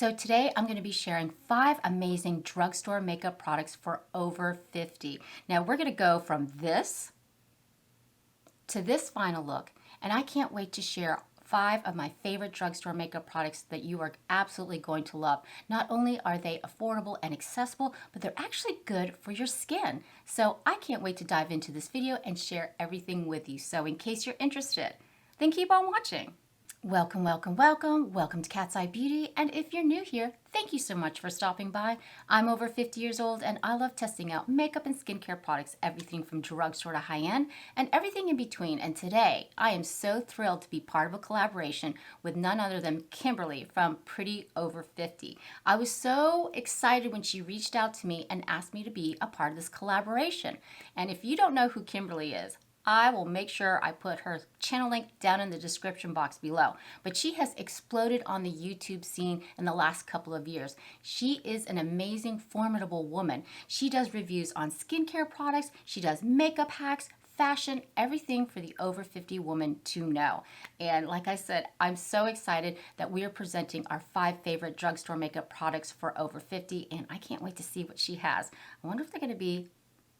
So today I'm going to be sharing 5 amazing drugstore makeup products for over 50. Now we're going to go from this to this final look, and I can't wait to share 5 of my favorite drugstore makeup products that you are absolutely going to love. Not only are they affordable and accessible, but they're actually good for your skin. So I can't wait to dive into this video and share everything with you. So in case you're interested, then keep on watching. Welcome, welcome, welcome. Welcome to Cat's Eye Beauty. And if you're new here, thank you so much for stopping by. I'm over 50 years old and I love testing out makeup and skincare products, everything from drugstore to high-end and everything in between. And today I am so thrilled to be part of a collaboration with none other than Kimberly from Pretty Over 50. I was so excited when she reached out to me and asked me to be a part of this collaboration. And if you don't know who Kimberly is, I will make sure I put her channel link down in the description box below. But she has exploded on the YouTube scene in the last couple of years. She is an amazing, formidable woman. She does reviews on skincare products. She does makeup hacks, fashion, everything for the over 50 woman to know. And like I said, I'm so excited that we are presenting our 5 favorite drugstore makeup products for over 50. And I can't wait to see what she has. I wonder if they're going to be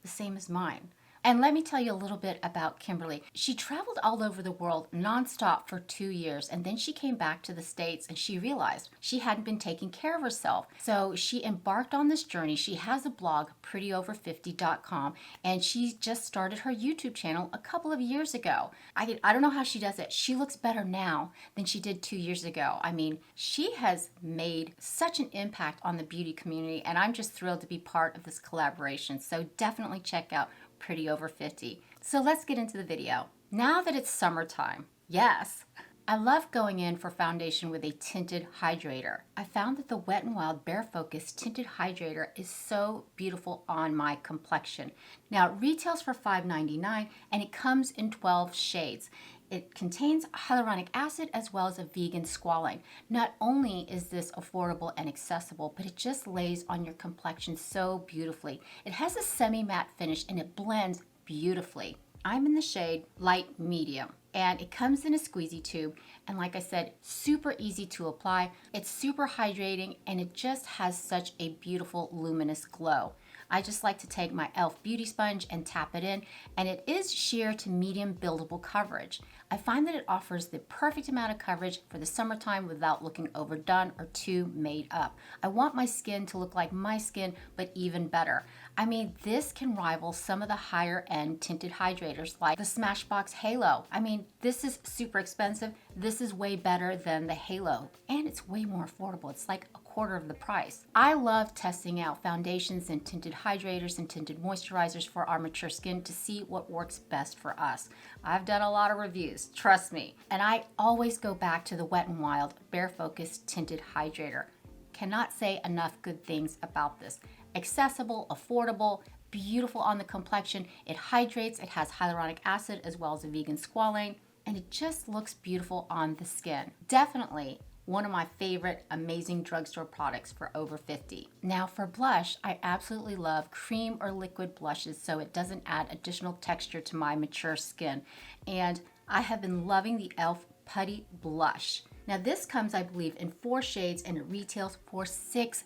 the same as mine. And let me tell you a little bit about Kimberly. She traveled all over the world nonstop for 2 years, and then she came back to the States and she realized she hadn't been taking care of herself. So she embarked on this journey. She has a blog, prettyover50.com, and she just started her YouTube channel a couple of years ago. I don't know how she does it. She looks better now than she did 2 years ago. I mean, she has made such an impact on the beauty community, and I'm just thrilled to be part of this collaboration. So definitely check out Pretty Over 50. So let's get into the video. Now that it's summertime, yes, I love going in for foundation with a tinted hydrator. I found that the Wet n Wild BAREFOCUS tinted hydrator is so beautiful on my complexion. Now it retails for $5.99 and it comes in 12 shades. It contains hyaluronic acid as well as a vegan squalane. Not only is this affordable and accessible, but it just lays on your complexion so beautifully. It has a semi-matte finish and it blends beautifully. I'm in the shade light medium and it comes in a squeezy tube, and like I said, super easy to apply. It's super hydrating and it just has such a beautiful luminous glow. I just like to take my e.l.f. beauty sponge and tap it in, and it is sheer to medium buildable coverage. I find that it offers the perfect amount of coverage for the summertime without looking overdone or too made up. I want my skin to look like my skin, but even better. I mean, this can rival some of the higher end tinted hydrators like the Smashbox Halo. I mean, this is super expensive. This is way better than the Halo, and it's way more affordable. It's like a quarter of the price. I love testing out foundations and tinted hydrators and tinted moisturizers for our mature skin to see what works best for us. I've done a lot of reviews, trust me, and I always go back to the Wet n Wild BAREFOCUS tinted hydrator. Cannot say enough good things about this. Accessible, affordable, beautiful on the complexion. It hydrates, it has hyaluronic acid as well as a vegan squalane, and it just looks beautiful on the skin. Definitely one of my favorite amazing drugstore products for over 50. Now for blush, I absolutely love cream or liquid blushes so it doesn't add additional texture to my mature skin. And I have been loving the e.l.f. Putty Blush. Now this comes, I believe, in 4 shades and it retails for $6,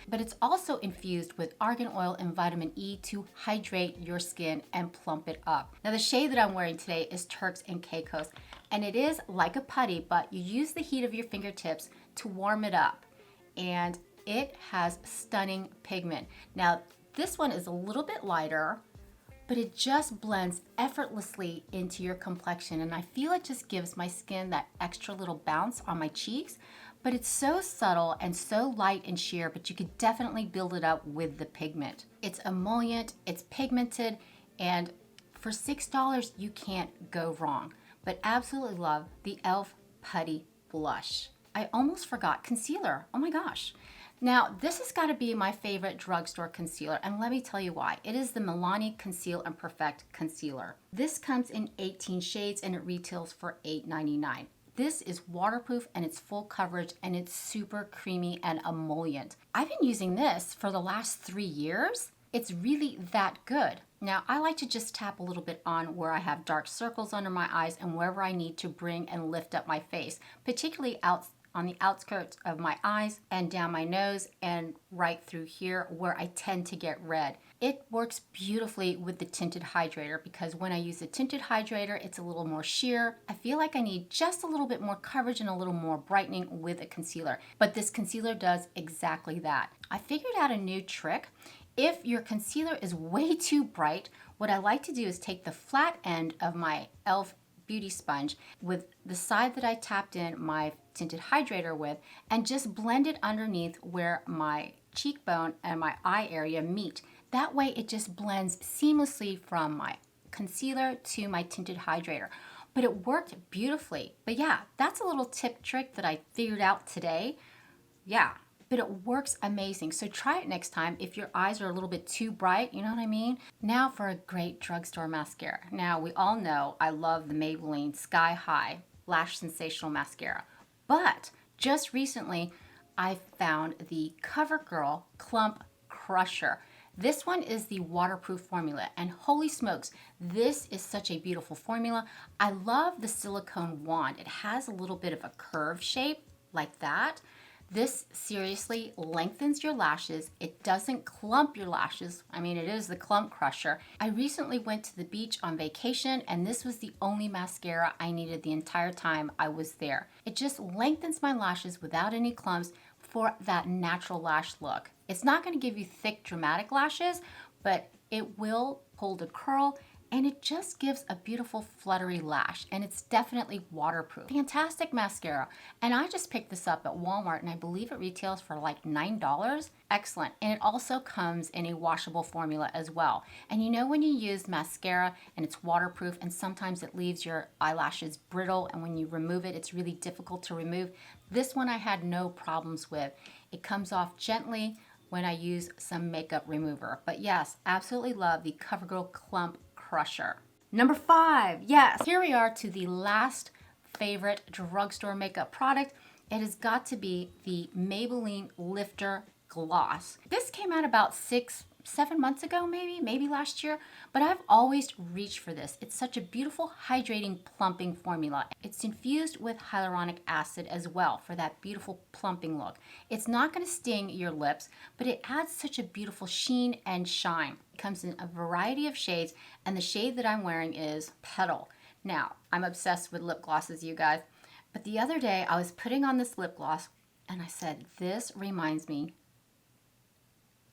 but it's also infused with argan oil and vitamin E to hydrate your skin and plump it up. Now the shade that I'm wearing today is TURKS and CAICOS, and it is like a putty, but you use the heat of your fingertips to warm it up, and it has stunning pigment. Now this one is a little bit lighter, but it just blends effortlessly into your complexion, and I feel it just gives my skin that extra little bounce on my cheeks, but it's so subtle and so light and sheer, but you could definitely build it up with the pigment. It's emollient, it's pigmented, and for $6 you can't go wrong. But absolutely love the e.l.f. Putty Blush. I almost forgot concealer, oh my gosh. Now, this has got to be my favorite drugstore concealer, and let me tell you why. It is the MILANI Conceal and Perfect Concealer. This comes in 18 shades and it retails for $8.99. This is waterproof and it's full coverage and it's super creamy and emollient. I've been using this for the last 3 years. It's really that good. Now, I like to just tap a little bit on where I have dark circles under my eyes and wherever I need to bring and lift up my face, particularly out on the outskirts of my eyes and down my nose and right through here where I tend to get red. It works beautifully with the tinted hydrator because when I use the tinted hydrator, it's a little more sheer. I feel like I need just a little bit more coverage and a little more brightening with a concealer. But this concealer does exactly that. I figured out a new trick. If your concealer is way too bright, what I like to do is take the flat end of my e.l.f. beauty sponge with the side that I tapped in my tinted hydrator with and just blend it underneath where my cheekbone and my eye area meet. That way it just blends seamlessly from my concealer to my tinted hydrator. But it worked beautifully. But yeah, that's a little tip trick that I figured out today. Yeah, but it works amazing. So try it next time if your eyes are a little bit too bright, you know what I mean? Now for a great drugstore mascara. Now we all know I love the Maybelline Sky High Lash Sensational Mascara. But just recently I found the COVERGIRL Clump Crusher. This one is the waterproof formula, and holy smokes, this is such a beautiful formula. I love the silicone wand. It has a little bit of a curve shape like that. This seriously lengthens your lashes. It doesn't clump your lashes. I mean, it is the clump crusher. I recently went to the beach on vacation, and this was the only mascara I needed the entire time I was there. It just lengthens my lashes without any clumps for that natural lash look. It's not going to give you thick, dramatic lashes, but it will hold a curl, and it just gives a beautiful fluttery lash, and it's definitely waterproof. Fantastic mascara. And I just picked this up at Walmart, and I believe it retails for like $9. Excellent. And it also comes in a washable formula as well. And you know when you use mascara and it's waterproof and sometimes it leaves your eyelashes brittle, and when you remove it, it's really difficult to remove. This one I had no problems with. It comes off gently when I use some makeup remover. But yes, absolutely love the COVERGIRL Clump Crusher. Number 5, yes, here we are to the last favorite drugstore makeup product. It has got to be the Maybelline Lifter Gloss. This came out about 6-7 months ago, maybe last year, but I've always reached for this. It's such a beautiful hydrating plumping formula. It's infused with hyaluronic acid as well for that beautiful plumping look. It's not going to sting your lips, but it adds such a beautiful sheen and shine. It comes in a variety of shades, and the shade that I'm wearing is Petal. Now, I'm obsessed with lip glosses, you guys, but the other day I was putting on this lip gloss and I said, this reminds me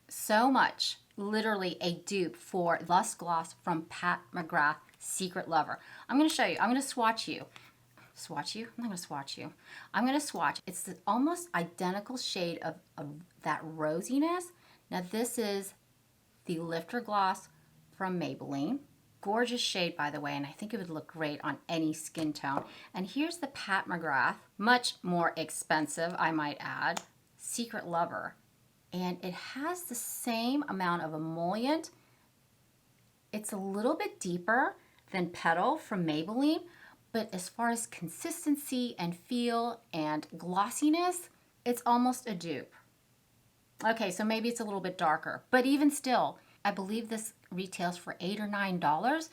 so much, literally a dupe for Lust Gloss from Pat McGrath Secret Lover. I'm going to show you. I'm going to swatch you. Swatch you? I'm not going to swatch you. I'm going to swatch. It's the almost identical shade of that rosiness. Now this is the Lifter Gloss from Maybelline. Gorgeous shade, by the way, and I think it would look great on any skin tone. And here's the Pat McGrath, much more expensive, I might add, Secret Lover. And it has the same amount of emollient. It's a little bit deeper than Petal from Maybelline, but as far as consistency and feel and glossiness, it's almost a dupe. Okay, so maybe it's a little bit darker, but even still, I believe this retails for $8 or $9.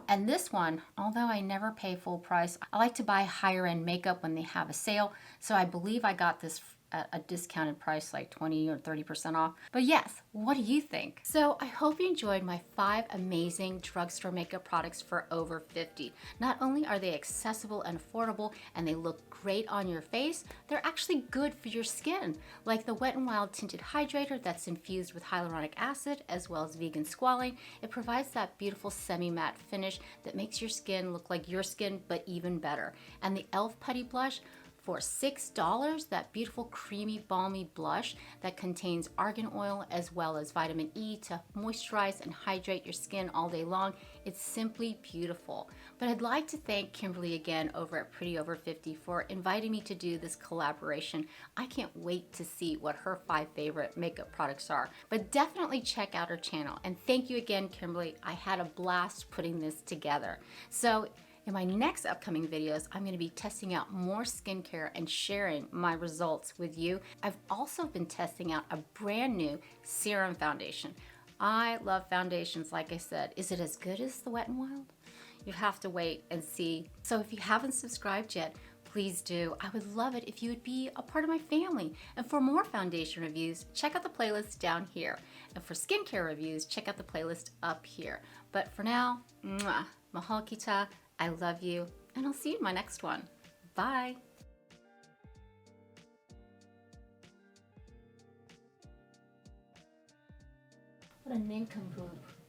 And this one, although I never pay full price, I like to buy higher end makeup when they have a sale. So I believe I got this at a discounted price, like 20 or 30% off. But yes, what do you think? So I hope you enjoyed my 5 amazing drugstore makeup products for over 50. Not only are they accessible and affordable and they look great on your face, they're actually good for your skin, like the Wet n Wild Tinted Hydrator that's infused with hyaluronic acid as well as vegan squalane. It provides that beautiful semi-matte finish that makes your skin look like your skin, but even better. And the e.l.f. Putty Blush, for $6, that beautiful creamy balmy blush that contains argan oil as well as vitamin E to moisturize and hydrate your skin all day long. It's simply beautiful. But I'd like to thank Kimberly again over at Pretty Over 50 for inviting me to do this collaboration. I can't wait to see what her 5 favorite makeup products are. But definitely check out her channel. And thank you again, Kimberly. I had a blast putting this together. So in my next upcoming videos, I'm going to be testing out more skincare and sharing my results with you. I've also been testing out a brand new serum foundation. I love foundations, like I said. Is it as good as the Wet n Wild? You have to wait and see. So if you haven't subscribed yet, please do. I would love it if you would be a part of my family. And for more foundation reviews, check out the playlist down here. And for skincare reviews, check out the playlist up here. But for now, mwah, mahal kita, I love you, and I'll see you in my next one. Bye. What a nincompoop.